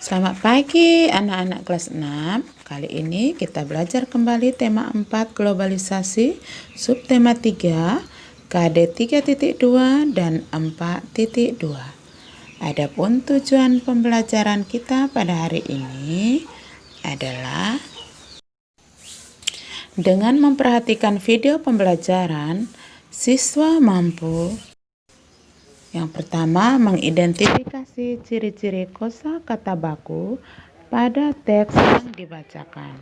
Selamat pagi anak-anak kelas 6. Kali ini kita belajar kembali tema 4 globalisasi, subtema 3, KD 3.2 dan 4.2. Adapun tujuan pembelajaran kita pada hari ini adalah dengan memperhatikan video pembelajaran, siswa mampu yang pertama, mengidentifikasi ciri-ciri kosakata baku pada teks yang dibacakan.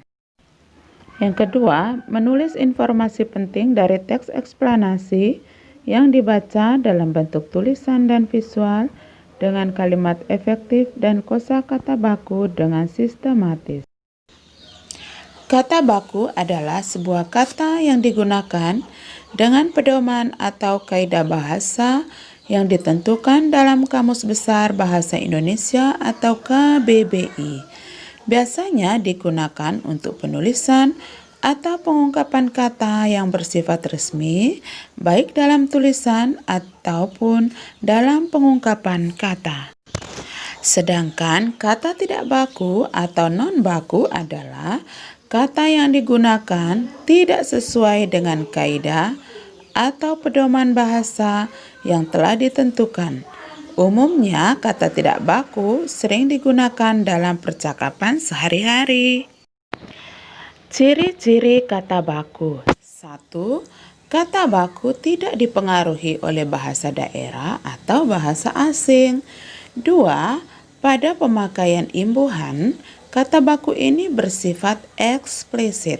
Yang kedua, menulis informasi penting dari teks eksplanasi yang dibaca dalam bentuk tulisan dan visual dengan kalimat efektif dan kosakata baku dengan sistematis. Kata baku adalah sebuah kata yang digunakan dengan pedoman atau kaidah bahasa yang ditentukan dalam Kamus Besar Bahasa Indonesia atau KBBI. Biasanya digunakan untuk penulisan atau pengungkapan kata yang bersifat resmi, baik dalam tulisan ataupun dalam pengungkapan kata. Sedangkan kata tidak baku atau non-baku adalah kata yang digunakan tidak sesuai dengan kaidah atau pedoman bahasa yang telah ditentukan. Umumnya, kata tidak baku sering digunakan dalam percakapan sehari-hari. Ciri-ciri kata baku. 1. Kata baku tidak dipengaruhi oleh bahasa daerah atau bahasa asing. 2. Pada pemakaian imbuhan, kata baku ini bersifat eksplisit.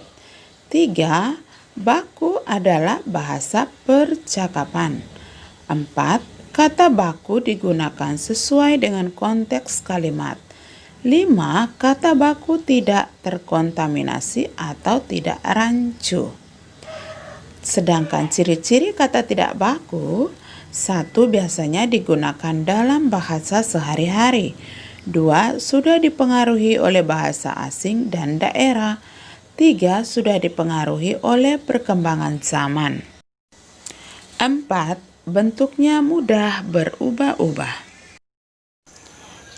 3. Baku adalah bahasa percakapan. 4. Kata baku digunakan sesuai dengan konteks kalimat. 5. Kata baku tidak terkontaminasi atau tidak rancu. Sedangkan ciri-ciri kata tidak baku, 1. Biasanya digunakan dalam bahasa sehari-hari. 2. Sudah dipengaruhi oleh bahasa asing dan daerah. 3. Sudah dipengaruhi oleh perkembangan zaman. 4. Bentuknya mudah berubah-ubah.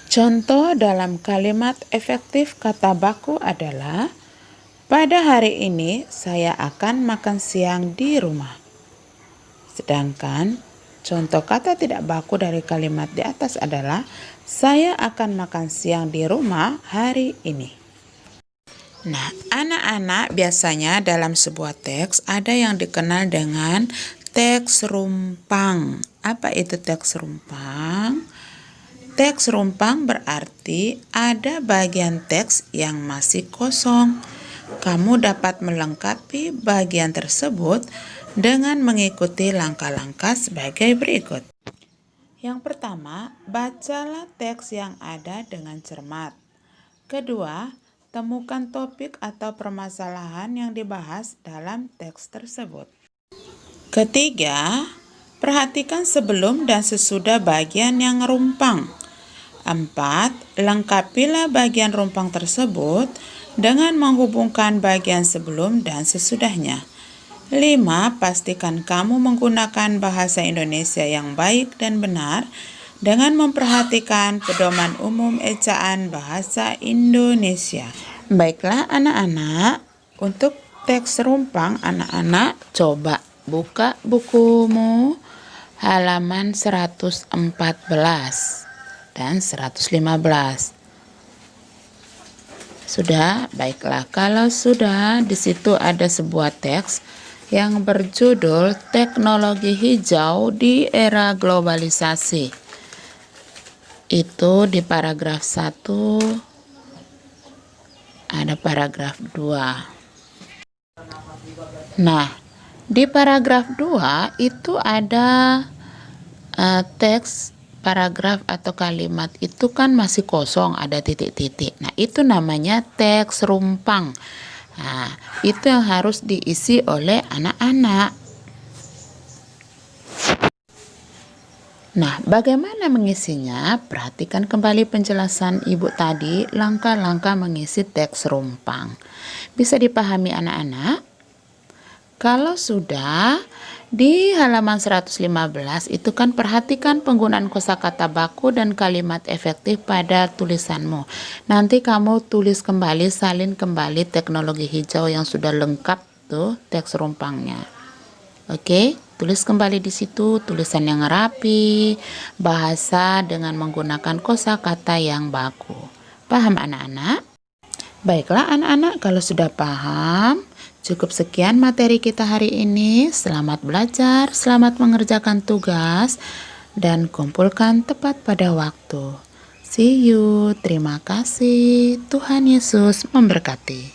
Contoh dalam kalimat efektif kata baku adalah, pada hari ini saya akan makan siang di rumah. Sedangkan contoh kata tidak baku dari kalimat di atas adalah, saya akan makan siang di rumah hari ini. Nah, anak-anak biasanya dalam sebuah teks ada yang dikenal dengan teks rumpang. Apa itu teks rumpang? Teks rumpang berarti ada bagian teks yang masih kosong. Kamu dapat melengkapi bagian tersebut dengan mengikuti langkah-langkah sebagai berikut. Yang pertama, bacalah teks yang ada dengan cermat. Kedua, temukan topik atau permasalahan yang dibahas dalam teks tersebut. Ketiga, perhatikan sebelum dan sesudah bagian yang rumpang. 4. Lengkapilah bagian rumpang tersebut dengan menghubungkan bagian sebelum dan sesudahnya. 5. Pastikan kamu menggunakan bahasa Indonesia yang baik dan benar dengan memperhatikan pedoman umum ejaan bahasa Indonesia. Baiklah anak-anak, untuk teks rumpang anak-anak coba buka bukumu halaman 114 dan 115. Sudah? Baiklah, kalau sudah, di situ ada sebuah teks yang berjudul Teknologi Hijau di Era Globalisasi. Itu di paragraf 1, ada paragraf 2. Nah, di paragraf 2 itu ada teks paragraf atau kalimat itu kan masih kosong, ada titik-titik. Nah, itu namanya teks rumpang. Nah, itu yang harus diisi oleh anak-anak. Nah, bagaimana mengisinya? Perhatikan kembali penjelasan Ibu tadi, langkah-langkah mengisi teks rumpang. Bisa dipahami anak-anak? Kalau sudah, Di halaman 115 itu kan perhatikan penggunaan kosakata baku dan kalimat efektif pada tulisanmu. Nanti kamu tulis kembali, salin kembali teknologi hijau yang sudah lengkap tuh teks rumpangnya. Oke, tulis kembali di situ tulisan yang rapi, bahasa dengan menggunakan kosakata yang baku. Paham anak-anak? Baiklah anak-anak, kalau sudah paham, cukup sekian materi kita hari ini. Selamat belajar, selamat mengerjakan tugas, dan kumpulkan tepat pada waktu. See you, terima kasih. Tuhan Yesus memberkati.